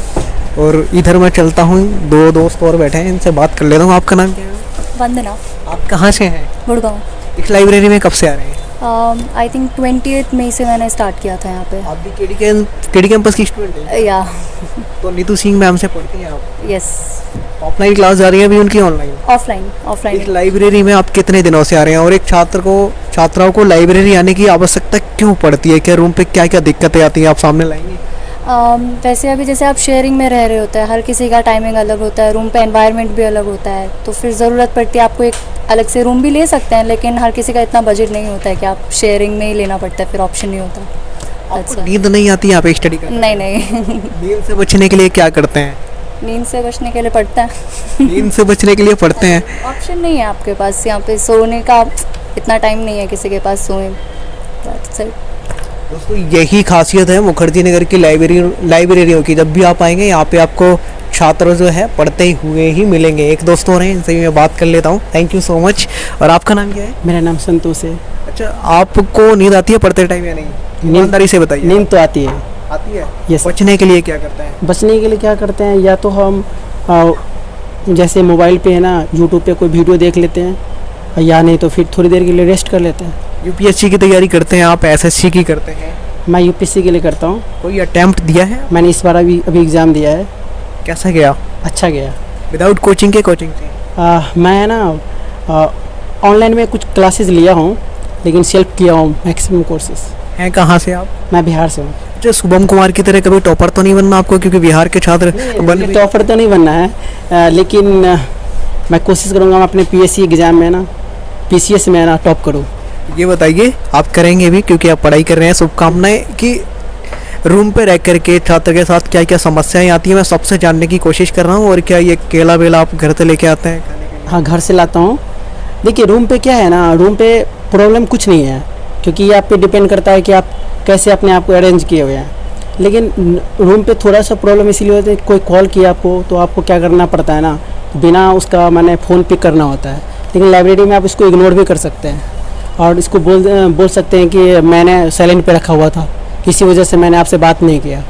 और इधर मैं चलता हूँ, 2 दोस्त और बैठे हैं, इनसे बात कर लेता हूँ। आपका नाम क्या है? वंदना। आप कहाँ से हैं? गुड़गांव। इस लाइब्रेरी में कब से आ रहे हैं? आई थिंक 28 मई से मैंने स्टार्ट किया था यहाँ पे। आप भी केडी कैंपस की स्टूडेंट हैं? या। तो नीतू सिंह मैम से पढ़ती हैं आप? यस। ऑफलाइन क्लास जा रही है अभी उनकी? ऑनलाइन? ऑफलाइन। इस लाइब्रेरी में आप कितने दिनों से आ रहे हैं और एक छात्राओं को लाइब्रेरी आने की आवश्यकता क्यों पड़ती है? क्या रूम पे क्या क्या दिक्कतें आती हैं, आप सामने लाएंगे? वैसे अभी जैसे आप शेयरिंग में रह रहे होते हैं, हर किसी का टाइमिंग अलग होता है, रूम पे एनवायरनमेंट भी अलग होता है, तो फिर ज़रूरत पड़ती है आपको एक अलग से रूम भी ले सकते हैं, लेकिन हर किसी का इतना बजट नहीं होता है कि आप शेयरिंग में ही लेना पड़ता है, फिर ऑप्शन नहीं होता। आपको नींद नहीं आती यहाँ पे स्टडी करने? नहीं। नींद से बचने के लिए क्या करते हैं? नींद से बचने के लिए पढ़ते हैं। नींद से बचने के लिए पढ़ते हैं? ऑप्शन नहीं है आपके पास, यहाँ पे सोने का इतना टाइम नहीं है किसी के पास, सोए सही। दोस्तों, यही खासियत है मुखर्जी नगर की लाइब्रेरियों की। जब भी आप आएंगे यहाँ पे आपको छात्र जो है पढ़ते हुए ही मिलेंगे। एक दोस्त और हैं, इनसे भी मैं बात कर लेता हूँ। Thank you so much. और आपका नाम क्या है? मेरा नाम संतोष है। अच्छा, आपको नींद आती है पढ़ते टाइम या नहीं? ईमानदारी से बताइए। नींद तो आती है। आती है? यस। बचने के लिए क्या करते हैं? बचने के लिए क्या करते हैं, या तो हम जैसे मोबाइल पे है ना, यूट्यूब पे कोई वीडियो देख लेते हैं, या नहीं तो फिर थोड़ी देर के लिए रेस्ट कर लेते हैं। यूपीएससी की तैयारी करते हैं आप? एसएससी की करते हैं? मैं यूपीएससी के लिए करता हूँ। कोई अटेम्प्ट दिया है? मैंने इस बार अभी एग्ज़ाम दिया है। कैसा गया? अच्छा गया। विदाउट कोचिंग के? कोचिंग थी? मैं ना ऑनलाइन में कुछ क्लासेस लिया हूँ, लेकिन सेल्फ किया हूँ मैक्सिमम कोर्सेज। हैं कहाँ से आप? मैं बिहार से हूँ। अच्छा, शुभम कुमार की तरह कभी टॉपर तो नहीं बनना आपको, क्योंकि बिहार के छात्र बन टॉपर तो नहीं बनना है, लेकिन मैं कोशिश करूँगा मैं अपने PSC एग्ज़ाम में ना PCS में ना टॉप करूँ। ये बताइए आप करेंगे भी, क्योंकि आप पढ़ाई कर रहे हैं, शुभकामनाएं। कि रूम पे रह करके छात्र के साथ क्या क्या समस्याएं आती हैं, मैं सबसे जानने की कोशिश कर रहा हूँ। और क्या ये केला वेला आप घर से लेके आते हैं? हाँ, घर से लाता हूँ। देखिए रूम पे क्या है ना, रूम पे प्रॉब्लम कुछ नहीं है, क्योंकि ये आप पे डिपेंड करता है कि आप कैसे अपने आप को अरेंज किए हुए हैं। लेकिन रूम पे थोड़ा सा प्रॉब्लम इसीलिए होता है, कोई कॉल किया आपको तो आपको क्या करना पड़ता है ना, बिना उसका मैंने फ़ोन पिक करना होता है। लेकिन लाइब्रेरी में आप इसको इग्नोर भी कर सकते हैं और इसको बोल सकते हैं कि मैंने साइलेंट पे रखा हुआ था, इसी वजह से मैंने आपसे बात नहीं किया।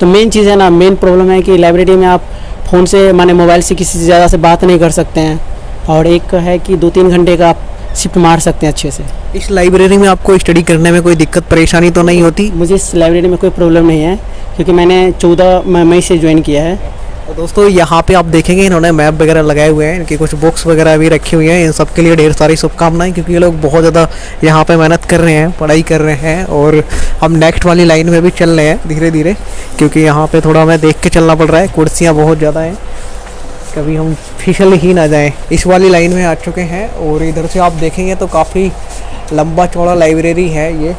तो मेन चीज़ है ना, मेन प्रॉब्लम है कि लाइब्रेरी में आप फ़ोन से माने मोबाइल से किसी से ज़्यादा से बात नहीं कर सकते हैं, और एक है कि 2-3 घंटे का आप शिफ्ट मार सकते हैं अच्छे से। इस लाइब्रेरी में आपको स्टडी करने में कोई दिक्कत परेशानी तो नहीं होती? मुझे इस लाइब्रेरी में कोई प्रॉब्लम नहीं है, क्योंकि मैंने 14 मई से ज्वाइन किया है। तो दोस्तों यहाँ पे आप देखेंगे इन्होंने मैप वगैरह लगाए हुए हैं, इनकी कुछ बुक्स वगैरह भी रखी हुई हैं। इन सब के लिए ढेर सारी शुभकामनाएं, क्योंकि ये लोग बहुत ज़्यादा यहाँ पे मेहनत कर रहे हैं, पढ़ाई कर रहे हैं। और हम नेक्स्ट वाली लाइन में भी चल रहे हैं धीरे धीरे, क्योंकि यहाँ पे थोड़ा हमें देख के चलना पड़ रहा है, कुर्सियाँ बहुत ज़्यादा हैं, कभी हम फिसल ही ना जाएं। इस वाली लाइन में आ चुके हैं और इधर से आप देखेंगे तो काफ़ी लंबा चौड़ा लाइब्रेरी है ये।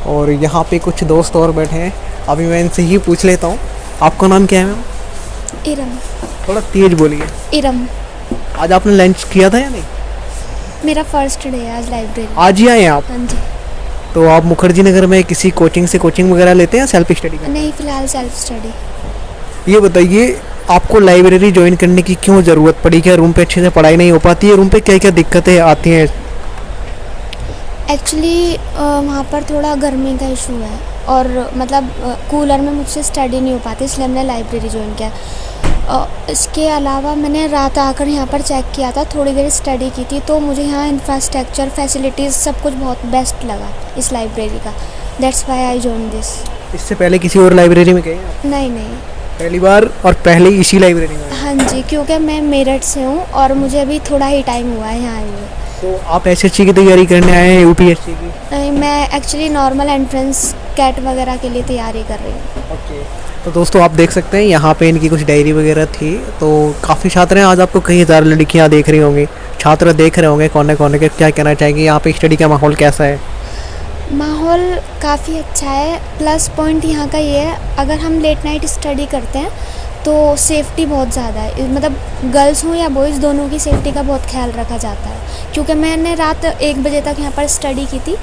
और यहाँ पे कुछ दोस्त और बैठे हैं, अभी मैं इनसे ही पूछ लेता हूँ। आपका नाम क्या है मैम? इरम। थोड़ा तेज बोलिए। इरम। आज आपने लंच किया था या नहीं? मेरा फर्स्ट डे है आज लाइब्रेरी। आज ही आए हैं आप? हाँ जी। तो आप मुखर्जी नगर में किसी कोचिंग से कोचिंग वगैरह लेते हैं, सेल्फ स्टडी का? नहीं, फिलहाल सेल्फ स्टडी। ये बताइए आपको लाइब्रेरी ज्वाइन करने की क्यों ज़रूरत पड़ी? क्या रूम पे अच्छे से पढ़ाई नहीं हो पाती है? रूम पे क्या क्या दिक्कतें आती हैं? एक्चुअली वहाँ पर थोड़ा गर्मी का इशू है, और मतलब कूलर में मुझसे स्टडी नहीं हो पाती, इसलिए हमने लाइब्रेरी ज्वाइन किया। इसके अलावा मैंने रात आकर यहाँ पर चेक किया था, थोड़ी देर स्टडी की थी, तो मुझे यहाँ इंफ्रास्ट्रक्चर फैसिलिटीज़ सब कुछ बहुत बेस्ट लगा इस लाइब्रेरी का। That's why I join this. इससे पहले किसी और लाइब्रेरी में गए? नहीं नहीं, पहली बार और पहले इसी लाइब्रेरी में? हाँ जी, क्योंकि मैं मेरठ से हूँ और मुझे अभी थोड़ा ही टाइम हुआ है यहाँ आए हुए। तो आप SSC की तैयारी करने आए हैं, UPSC की? नहीं, मैं एक्चुअली नॉर्मल एंट्रेंस कैट वगैरह के लिए तैयारी कर रही हूँ। ओके। तो दोस्तों आप देख सकते हैं यहाँ पे इनकी कुछ डायरी वगैरह थी। तो काफ़ी छात्र हैं, आज आपको कई हज़ार लड़कियाँ देख रही होंगी, छात्र देख रहे होंगे कोने कोने के। क्या कहना चाहेंगे, यहाँ पे स्टडी का माहौल कैसा है? माहौल काफ़ी अच्छा है। प्लस पॉइंट यहाँ का ये है, अगर हम लेट नाइट स्टडी करते हैं तो सेफ्टी बहुत ज़्यादा है, मतलब गर्ल्स हों या बॉयज़ दोनों की सेफ्टी का बहुत ख्याल रखा जाता है। क्योंकि मैंने रात 1 बजे तक यहाँ पर स्टडी की थी,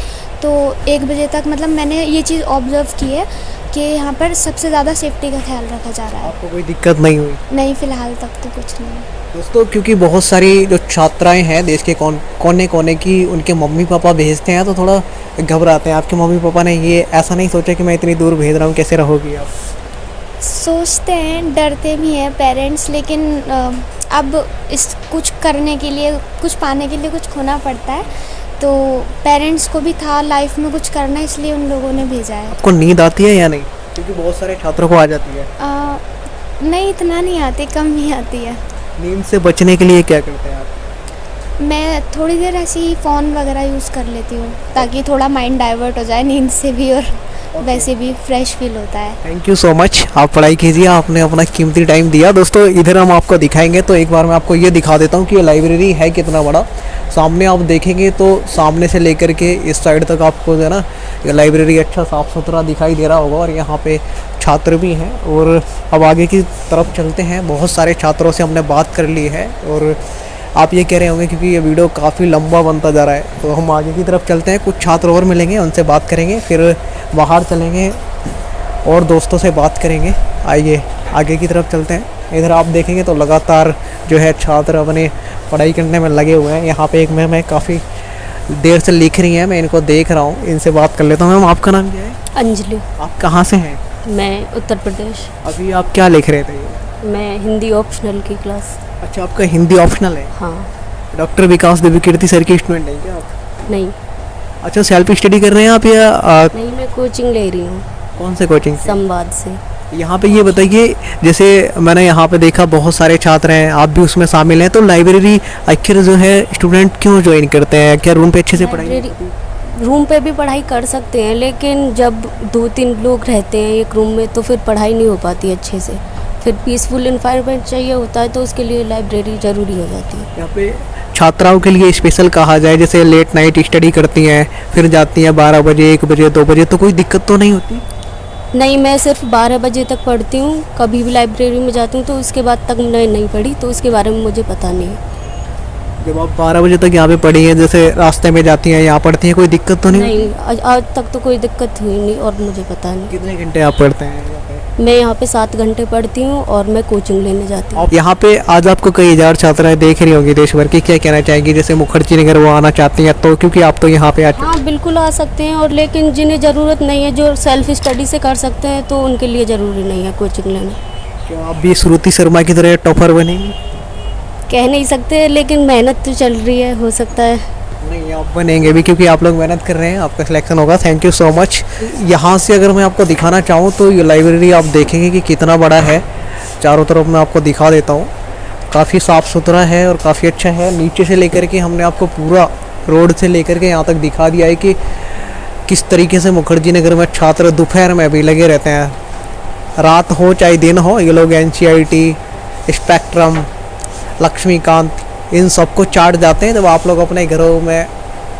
तो 1 बजे तक मतलब मैंने ये चीज़ ऑब्ज़र्व की है कि यहाँ पर सबसे ज़्यादा सेफ्टी का ख्याल रखा जा रहा है। आपको कोई दिक्कत नहीं हुई? नहीं, फ़िलहाल तक तो कुछ नहीं। दोस्तों क्योंकि बहुत सारी जो छात्राएं हैं देश के कोने कोने की, उनके मम्मी पापा भेजते हैं तो थोड़ा घबराते हैं। आपके मम्मी पापा ने ये ऐसा नहीं सोचा कि मैं इतनी दूर भेज रहा हूँ, कैसे रहोगी आप? सोचते हैं, डरते भी हैं पेरेंट्स, लेकिन अब इस कुछ करने के लिए, कुछ पाने के लिए कुछ खोना पड़ता है, तो पेरेंट्स को भी था लाइफ में कुछ करना, इसलिए उन लोगों ने भेजा है। आपको नींद आती है या नहीं? क्योंकि बहुत सारे छात्रों को आ जाती है। नहीं, इतना नहीं आती, कम ही आती है। नींद से बचने के लिए क्या करते हैं आप? मैं थोड़ी देर ऐसे ही फ़ोन वगैरह यूज़ कर लेती हूँ, ताकि थोड़ा माइंड डाइवर्ट हो जाए नींद से भी, और वैसे भी फ्रेश फील होता है। थैंक यू सो मच, आप पढ़ाई कीजिए, आपने अपना कीमती टाइम दिया। दोस्तों इधर हम आपको दिखाएंगे, तो एक बार मैं आपको ये दिखा देता हूँ कि ये लाइब्रेरी है कितना बड़ा। सामने आप देखेंगे तो सामने से लेकर के इस साइड तक आपको जो है ना, ये लाइब्रेरी अच्छा साफ़ सुथरा दिखाई दे रहा होगा, और यहाँ पे छात्र भी हैं। और अब आगे की तरफ चलते हैं। बहुत सारे छात्रों से हमने बात कर ली है, और आप ये कह रहे होंगे क्योंकि ये वीडियो काफ़ी लंबा बनता जा रहा है, तो हम आगे की तरफ चलते हैं। कुछ छात्र और मिलेंगे, उनसे बात करेंगे, फिर बाहर चलेंगे और दोस्तों से बात करेंगे। आइए आगे की तरफ चलते हैं। इधर आप देखेंगे तो लगातार जो है छात्र अपने पढ़ाई करने में लगे हुए हैं। यहाँ पे एक मैम है, काफ़ी देर से लिख रही हैं, मैं इनको देख रहा हूँ, इनसे बात कर लेता हूँ। मैम आपका नाम क्या है? अंजलि। आप कहाँ से हैं? मैं उत्तर प्रदेश। अभी आप क्या लिख रहे थे? मैं हिंदी ऑप्शनल की क्लास। अच्छा, आपका हिंदी ऑप्शनल है? हाँ। डॉक्टर विकास देवी कीर्ति सर की स्टूडेंट हैं क्या आप? नहीं। अच्छा, सेल्फ स्टडी कर रहे हैं आप या नहीं, मैं कोचिंग ले रही हूँ। कौन से कोचिंग? संवाद से। यहाँ पे ये बताइए, जैसे मैंने यहाँ पे देखा बहुत सारे छात्र हैं, आप भी उसमें शामिल हैं, तो लाइब्रेरी आखिर जो है स्टूडेंट क्यों ज्वाइन करते हैं? क्या रूम पे अच्छे से पढ़ाई? रूम पे भी पढ़ाई कर सकते हैं, लेकिन जब 2-3 लोग रहते हैं एक रूम में तो फिर पढ़ाई नहीं हो पाती अच्छे से। फिर पीसफुल इन्वायरमेंट चाहिए होता है, तो उसके लिए लाइब्रेरी ज़रूरी हो जाती है। यहाँ पे छात्राओं के लिए स्पेशल कहा जाए, जैसे लेट नाइट स्टडी करती हैं, फिर जाती हैं 12 बजे, 1 बजे, 2 बजे, तो कोई दिक्कत तो नहीं होती? नहीं, मैं सिर्फ 12 बजे तक पढ़ती हूँ। कभी भी लाइब्रेरी में जाती हूँ तो उसके बाद तक मैं नहीं पढ़ी, तो उसके बारे में मुझे पता नहीं है। जब आप 12 बजे तक यहाँ पे पढ़ी हैं, जैसे रास्ते में जाती हैं, यहाँ पढ़ती हैं, कोई दिक्कत तो नहीं? नहीं, आज तक तो कोई दिक्कत हुई नहीं और मुझे पता नहीं। कितने घंटे आप पढ़ते हैं यहाँ पे? मैं यहाँ पे 7 घंटे पढ़ती हूँ और मैं कोचिंग लेने जाती हूँ। यहाँ पे आज आपको कई हजार छात्राएं देख रही होंगी देश भर की, क्या कहना चाहेंगी? जैसे मुखर्जी नगर वो आना चाहती हैं, तो क्योंकि आप तो यहाँ पे हाँ, बिल्कुल आ सकते हैं, और लेकिन जिन्हें ज़रूरत नहीं है, जो सेल्फ स्टडी से कर सकते हैं, तो उनके लिए ज़रूरी नहीं है कोचिंग लेना। क्या आप भी श्रुति शर्मा की तरह टॉपर बनेंगी? कह नहीं सकते, लेकिन मेहनत तो चल रही है, हो सकता है। नहीं, आप बनेंगे भी, क्योंकि आप लोग मेहनत कर रहे हैं, आपका सिलेक्शन होगा। Thank you so much. यहाँ से अगर मैं आपको दिखाना चाहूँ तो ये लाइब्रेरी आप देखेंगे कि कितना बड़ा है। चारों तरफ मैं आपको दिखा देता हूँ, काफ़ी साफ़ सुथरा है और काफ़ी अच्छा है। नीचे से लेकर के हमने आपको पूरा रोड से लेकर के यहाँ तक दिखा दिया है कि किस तरीके से मुखर्जी नगर में छात्र दोपहर में भी लगे रहते हैं, रात हो चाहे दिन हो। ये लोग NCERT, स्पेक्ट्रम, लक्ष्मीकांत, इन सबको चाट जाते हैं। जब आप लोग अपने घरों में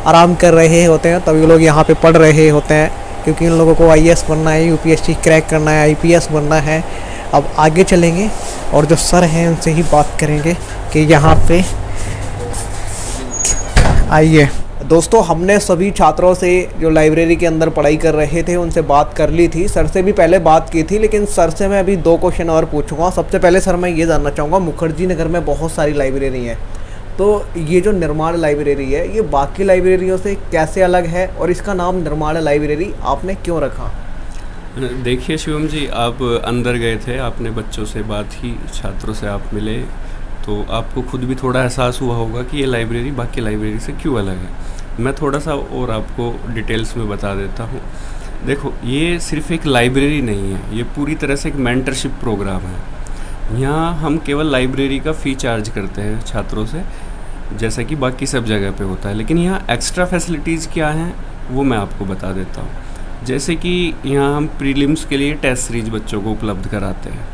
आराम कर रहे होते हैं तब ये लोग यहाँ पे पढ़ रहे होते हैं, क्योंकि इन लोगों को IAS बनना है, UPSC क्रैक करना है, IPS बनना है। अब आगे चलेंगे और जो सर हैं उनसे ही बात करेंगे कि यहाँ पे आइए। दोस्तों, हमने सभी छात्रों से जो लाइब्रेरी के अंदर पढ़ाई कर रहे थे उनसे बात कर ली थी। सर से भी पहले बात की थी, लेकिन सर से मैं अभी 2 क्वेश्चन और पूछूंगा। सबसे पहले सर मैं ये जानना चाहूँगा, मुखर्जी नगर में बहुत सारी लाइब्रेरी हैं, तो ये जो निर्माण लाइब्रेरी है ये बाकी लाइब्रेरियों से कैसे अलग है, और इसका नाम निर्माण लाइब्रेरी आपने क्यों रखा? देखिए शिवम जी, आप अंदर गए थे, आपने बच्चों से बात की, छात्रों से आप मिले, तो आपको खुद भी थोड़ा एहसास हुआ होगा कि ये लाइब्रेरी बाकी लाइब्रेरी से क्यों अलग है। मैं थोड़ा सा और आपको डिटेल्स में बता देता हूँ। देखो, ये सिर्फ एक लाइब्रेरी नहीं है, ये पूरी तरह से एक मेंटरशिप प्रोग्राम है। यहाँ हम केवल लाइब्रेरी का फ़ी चार्ज करते हैं छात्रों से, जैसा कि बाकी सब जगह पे होता है, लेकिन यहाँ एक्स्ट्रा फैसिलिटीज़ क्या हैं वो मैं आपको बता देता हूँ। जैसे कि यहाँ हम प्रीलिम्स के लिए टेस्ट सीरीज बच्चों को उपलब्ध कराते हैं,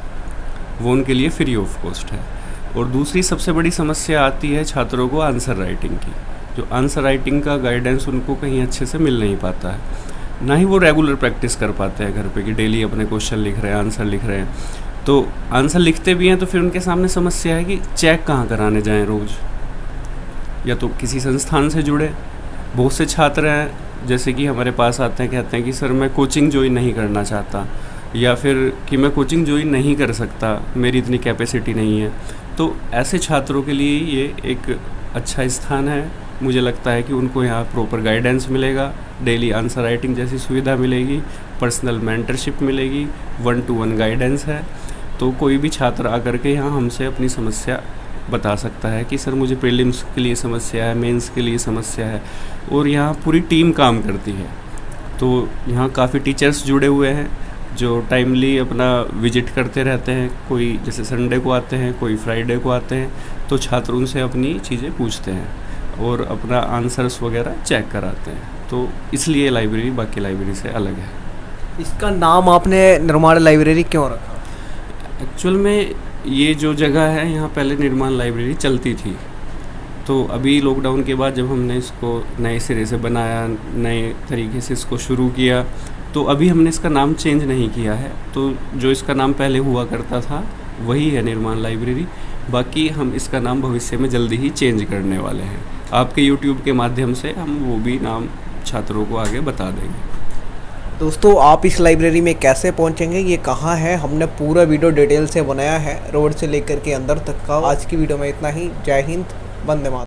वो उनके लिए फ्री ऑफ कॉस्ट है। और दूसरी सबसे बड़ी समस्या आती है छात्रों को आंसर राइटिंग की। जो आंसर राइटिंग का गाइडेंस उनको कहीं अच्छे से मिल नहीं पाता है, ना ही वो रेगुलर प्रैक्टिस कर पाते हैं घर पे कि डेली अपने क्वेश्चन लिख रहे हैं, आंसर लिख रहे हैं। तो आंसर लिखते भी हैं तो फिर उनके सामने समस्या है कि चेक कहाँ कराने जाएं रोज़, या तो किसी संस्थान से जुड़े। बहुत से छात्र हैं जैसे कि हमारे पास आते हैं, कहते हैं कि सर मैं कोचिंग ज्वाइन नहीं करना चाहता, या फिर कि मैं कोचिंग ज्वाइन नहीं कर सकता, मेरी इतनी कैपेसिटी नहीं है। तो ऐसे छात्रों के लिए ये एक अच्छा स्थान है। मुझे लगता है कि उनको यहाँ प्रॉपर गाइडेंस मिलेगा, डेली आंसर राइटिंग जैसी सुविधा मिलेगी, पर्सनल मेंटरशिप मिलेगी, 1-to-1 गाइडेंस है। तो कोई भी छात्र आकर के यहाँ हमसे अपनी समस्या बता सकता है कि सर मुझे प्रीलिम्स के लिए समस्या है, मेंस के लिए समस्या है, और यहाँ पूरी टीम काम करती है। तो यहाँ काफ़ी टीचर्स जुड़े हुए हैं जो टाइमली अपना विजिट करते रहते हैं। कोई जैसे संडे को आते हैं, कोई फ्राइडे को आते हैं, तो छात्र उनसे अपनी चीज़ें पूछते हैं और अपना आंसर्स वगैरह चेक कराते हैं। तो इसलिए लाइब्रेरी बाकी लाइब्रेरी से अलग है। इसका नाम आपने निर्माण लाइब्रेरी क्यों रखा? एक्चुअल में ये जो जगह है यहाँ पहले निर्माण लाइब्रेरी चलती थी, तो अभी लॉकडाउन के बाद जब हमने इसको नए सिरे से बनाया, नए तरीके से इसको शुरू किया, तो अभी हमने इसका नाम चेंज नहीं किया है। तो जो इसका नाम पहले हुआ करता था वही है निर्माण लाइब्रेरी। बाकी हम इसका नाम भविष्य में जल्दी ही चेंज करने वाले हैं। आपके YouTube के माध्यम से हम वो भी नाम छात्रों को आगे बता देंगे। दोस्तों, आप इस लाइब्रेरी में कैसे पहुंचेंगे, ये कहाँ है, हमने पूरा वीडियो डिटेल से बनाया है, रोड से लेकर के अंदर तक का। आज की वीडियो में इतना ही। जय हिंद, वंदे मातरम।